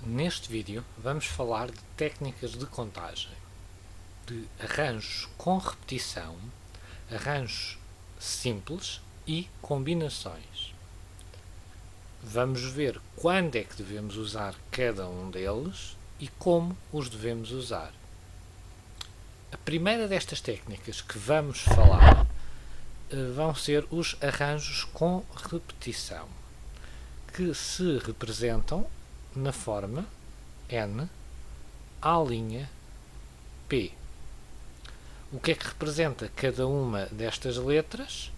Neste vídeo vamos falar de técnicas de contagem, de arranjos com repetição, arranjos simples e combinações. Vamos ver quando é que devemos usar cada um deles e como os devemos usar. A primeira destas técnicas que vamos falar vão ser os arranjos com repetição, que se representam na forma N P. O que é que representa cada uma destas letras?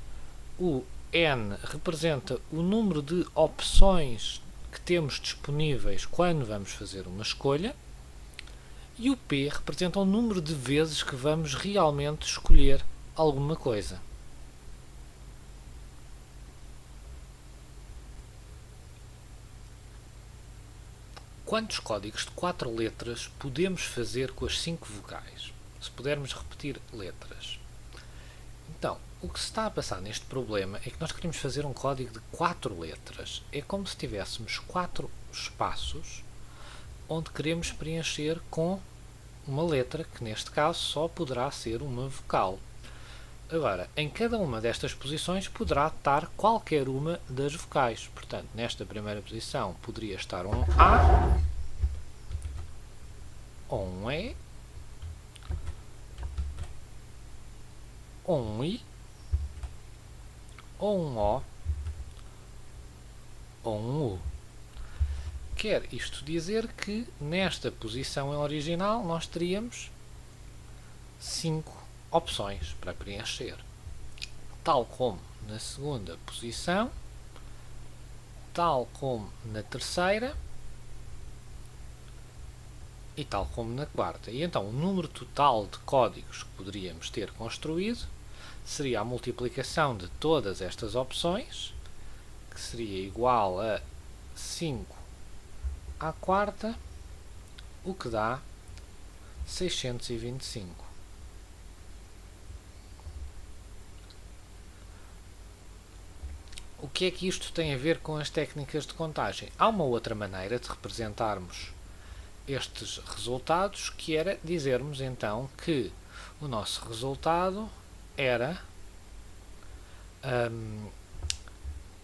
O N representa o número de opções que temos disponíveis quando vamos fazer uma escolha e o P representa o número de vezes que vamos realmente escolher alguma coisa. Quantos códigos de 4 letras podemos fazer com as 5 vocais? Se pudermos repetir letras. Então, o que se está a passar neste problema é que nós queremos fazer um código de 4 letras. É como se tivéssemos 4 espaços onde queremos preencher com uma letra, que neste caso só poderá ser uma vocal. Agora, em cada uma destas posições poderá estar qualquer uma das vocais. Portanto, nesta primeira posição poderia estar um A, ou um E, ou um I, ou um O, ou um U. Quer isto dizer que nesta posição original nós teríamos 5 opções para preencher, tal como na segunda posição, tal como na terceira e tal como na quarta. E então o número total de códigos que poderíamos ter construído seria a multiplicação de todas estas opções, que seria igual a 5 à quarta, o que dá 625. O que é que isto tem a ver com as técnicas de contagem? Há uma outra maneira de representarmos estes resultados, que era dizermos então que o nosso resultado era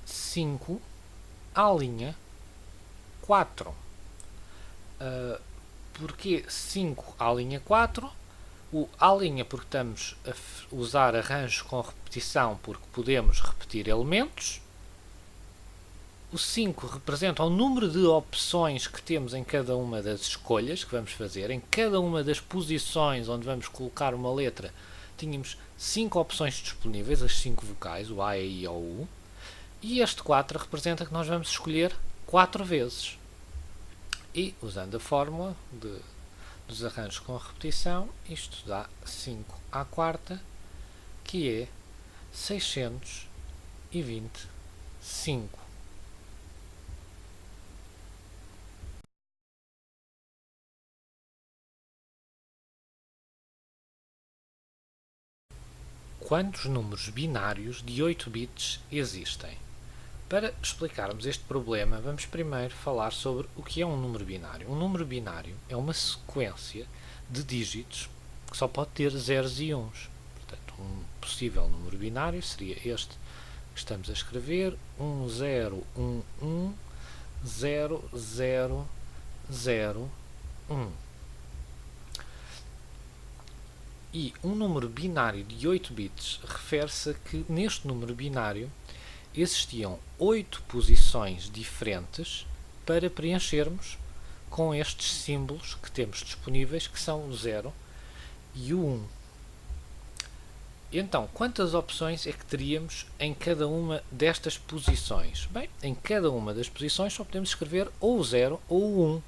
5 à linha 4. Porquê 5 à linha 4? O à linha porque estamos a usar arranjos com repetição porque podemos repetir elementos. O 5 representa o número de opções que temos em cada uma das escolhas que vamos fazer. Em cada uma das posições onde vamos colocar uma letra, tínhamos 5 opções disponíveis, as 5 vocais, o A, E, I, O, U. E este 4 representa que nós vamos escolher 4 vezes. E, usando a fórmula dos arranjos com repetição, isto dá 5 à quarta, que é 625. Quantos números binários de 8 bits existem? Para explicarmos este problema, vamos primeiro falar sobre o que é um número binário. Um número binário é uma sequência de dígitos que só pode ter zeros e uns. Portanto, um possível número binário seria este que estamos a escrever: 10110001. E um número binário de 8 bits refere-se a que neste número binário existiam 8 posições diferentes para preenchermos com estes símbolos que temos disponíveis, que são o 0 e o 1. Então, quantas opções é que teríamos em cada uma destas posições? Bem, em cada uma das posições só podemos escrever ou o 0 ou o 1.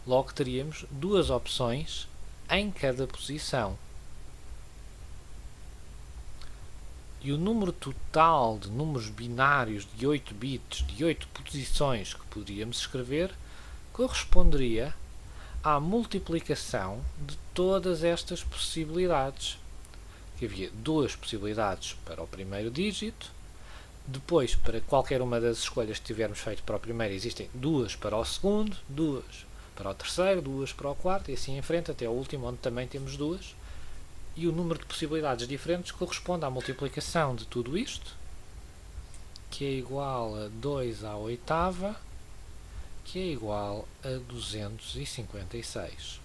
Logo teríamos 2 opções em cada posição. E o número total de números binários de 8 bits, de 8 posições que poderíamos escrever, corresponderia à multiplicação de todas estas possibilidades. Que havia 2 possibilidades para o primeiro dígito, depois para qualquer uma das escolhas que tivermos feito para o primeiro existem 2 para o segundo, 2 para o terceiro, 2 para o quarto e assim em frente até ao último, onde também temos 2. E o número de possibilidades diferentes corresponde à multiplicação de tudo isto, que é igual a 2 à oitava, que é igual a 256.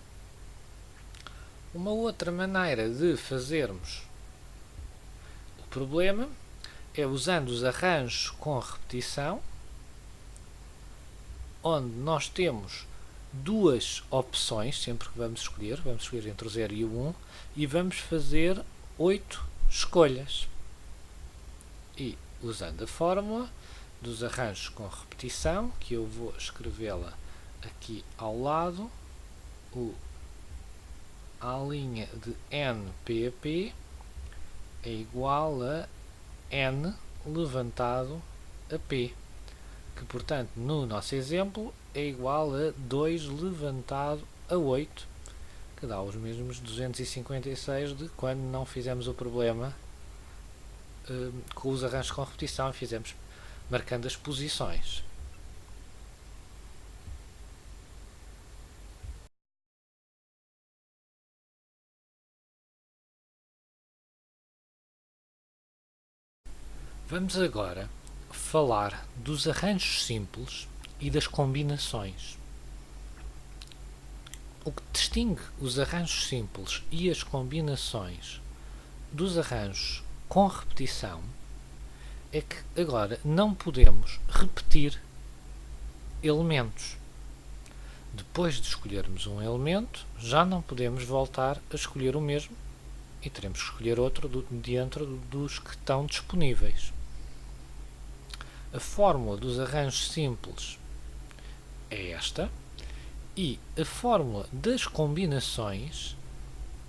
Uma outra maneira de fazermos o problema é usando os arranjos com repetição, onde nós temos duas opções, sempre que vamos escolher entre o 0 e o 1, e vamos fazer 8 escolhas. E usando a fórmula dos arranjos com repetição, que eu vou escrevê-la aqui ao lado, a linha de NPP é igual a N levantado a P, que portanto no nosso exemplo é igual a 2 levantado a 8, que dá os mesmos 256 de quando não fizemos o problema com os arranjos com repetição e fizemos marcando as posições. Vamos agora falar dos arranjos simples e das combinações. O que distingue os arranjos simples e as combinações dos arranjos com repetição é que agora não podemos repetir elementos. Depois de escolhermos um elemento, já não podemos voltar a escolher o mesmo e teremos que escolher outro dentro dos que estão disponíveis. A fórmula dos arranjos simples é esta, e a fórmula das combinações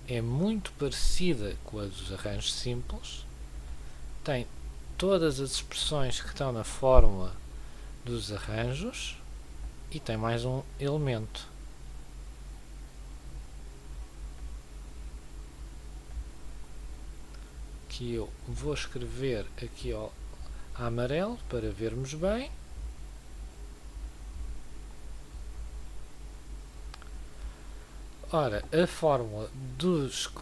é muito parecida com a dos arranjos simples, tem todas as expressões que estão na fórmula dos arranjos e tem mais um elemento. Que eu vou escrever aqui ao amarelo para vermos bem. Ora, a fórmula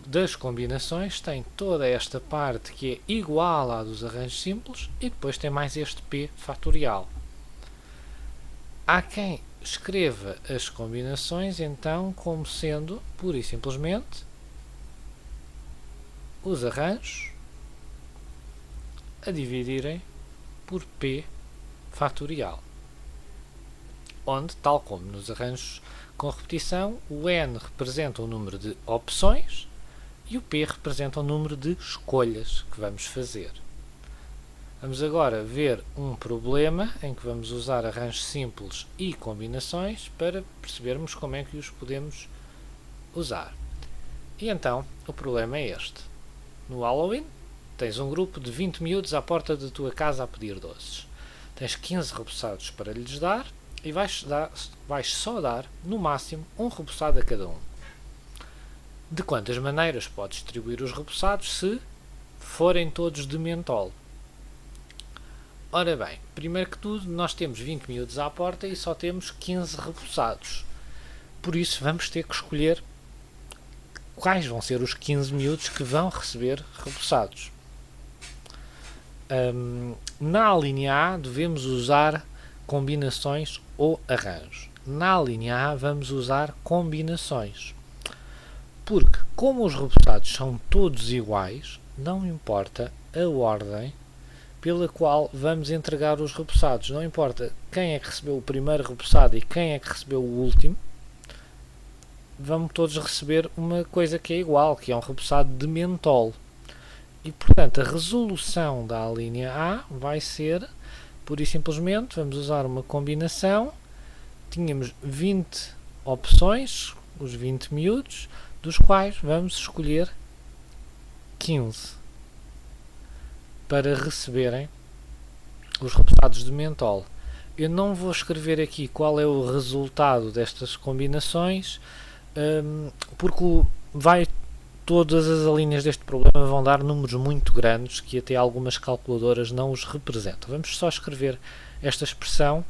das combinações tem toda esta parte que é igual à dos arranjos simples e depois tem mais este P fatorial. Há quem escreva as combinações então como sendo pura e simplesmente os arranjos a dividirem por P fatorial, onde, tal como nos arranjos com repetição, o N representa o número de opções e o P representa o número de escolhas que vamos fazer. Vamos agora ver um problema em que vamos usar arranjos simples e combinações para percebermos como é que os podemos usar. E então, o problema é este. No Halloween, tens um grupo de 20 miúdos à porta da tua casa a pedir doces. Tens 15 repousados para lhes dar e vais só dar, no máximo, um repoussado a cada um. De quantas maneiras podes distribuir os repousados se forem todos de mentol? Ora bem, primeiro que tudo, nós temos 20 miúdos à porta e só temos 15 repousados. Por isso, vamos ter que escolher quais vão ser os 15 miúdos que vão receber repousados. Na linha A devemos usar combinações ou arranjos. Na linha A vamos usar combinações. Porque, como os repousados são todos iguais, não importa a ordem pela qual vamos entregar os repousados. Não importa quem é que recebeu o primeiro repoussado e quem é que recebeu o último, vamos todos receber uma coisa que é igual, que é um repoussado de mentol. E, portanto, a resolução da linha A vai ser, pura e simplesmente, vamos usar uma combinação. Tínhamos 20 opções, os 20 miúdos, dos quais vamos escolher 15 para receberem os repousados de mentol. Eu não vou escrever aqui qual é o resultado destas combinações, porque todas as linhas deste problema vão dar números muito grandes que até algumas calculadoras não os representam. Vamos só escrever esta expressão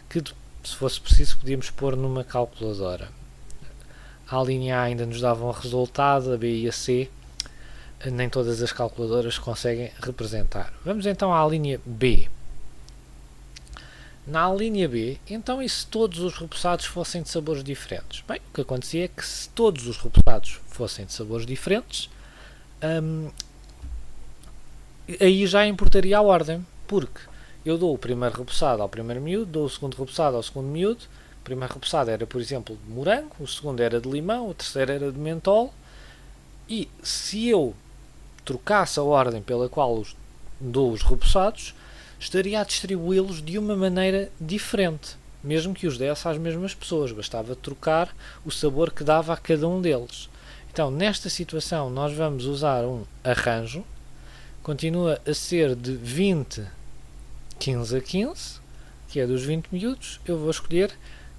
que se fosse preciso, podíamos pôr numa calculadora. A linha A ainda nos dava um resultado, a B e a C nem todas as calculadoras conseguem representar. Vamos então à linha B. Na linha B, então, e se todos os repousados fossem de sabores diferentes? Bem, o que acontecia é que se todos os repousados fossem de sabores diferentes, aí já importaria a ordem, porque eu dou o primeiro repoussado ao primeiro miúdo, dou o segundo repoussado ao segundo miúdo. O primeiro repoussado era, por exemplo, de morango, o segundo era de limão, o terceiro era de mentol, e se eu trocasse a ordem pela qual dou os repousados, estaria a distribuí-los de uma maneira diferente, mesmo que os desse às mesmas pessoas, bastava trocar o sabor que dava a cada um deles. Então, nesta situação, nós vamos usar um arranjo, continua a ser de 20, 15 a 15, que é dos 20 miúdos, eu vou escolher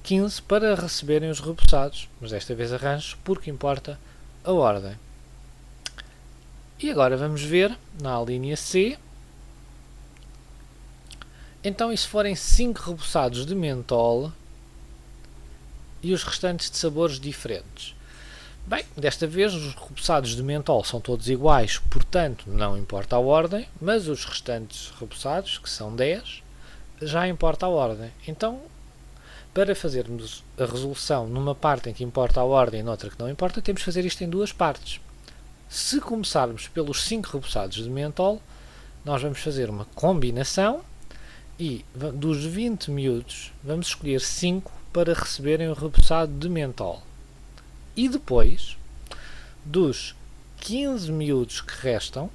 15 para receberem os repousados, mas desta vez arranjo porque importa a ordem. E agora vamos ver na linha C. Então, e se forem 5 repousados de mentol e os restantes de sabores diferentes? Bem, desta vez os repousados de mentol são todos iguais, portanto não importa a ordem, mas os restantes repousados, que são 10, já importa a ordem. Então, para fazermos a resolução numa parte em que importa a ordem e noutra que não importa, temos que fazer isto em duas partes. Se começarmos pelos 5 repousados de mentol, nós vamos fazer uma combinação e dos 20 miúdos vamos escolher 5 para receberem o repoussado de mentol. E depois, dos 15 miúdos que restam,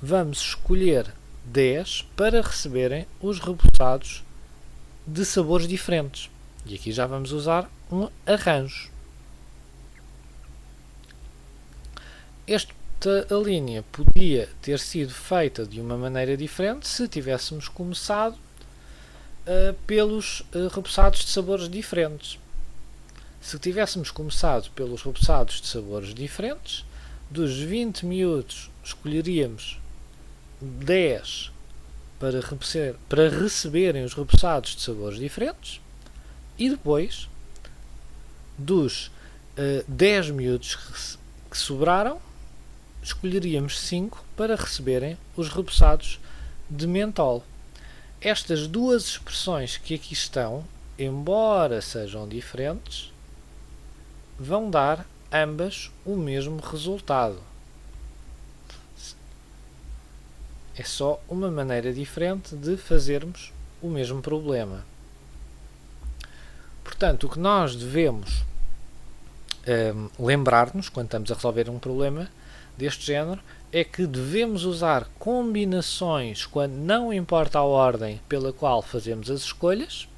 vamos escolher 10 para receberem os repousados de sabores diferentes. E aqui já vamos usar um arranjo. Esta linha podia ter sido feita de uma maneira diferente se tivéssemos começado pelos repousados de sabores diferentes. Se tivéssemos começado pelos repousados de sabores diferentes, dos 20 miúdos escolheríamos 10 para receberem os repousados de sabores diferentes e depois dos 10 miúdos que sobraram, escolheríamos 5 para receberem os repousados de mentol. Estas duas expressões que aqui estão, embora sejam diferentes, vão dar ambas o mesmo resultado. É só uma maneira diferente de fazermos o mesmo problema. Portanto, o que nós devemos lembrar-nos quando estamos a resolver um problema deste género é que devemos usar combinações quando não importa a ordem pela qual fazemos as escolhas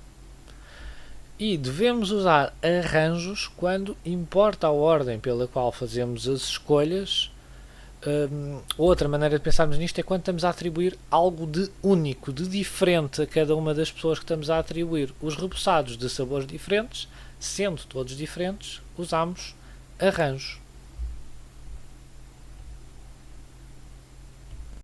e devemos usar arranjos quando importa a ordem pela qual fazemos as escolhas. Outra maneira de pensarmos nisto é quando estamos a atribuir algo de único, de diferente a cada uma das pessoas que estamos a atribuir. Os repousados de sabores diferentes, sendo todos diferentes, usamos arranjos.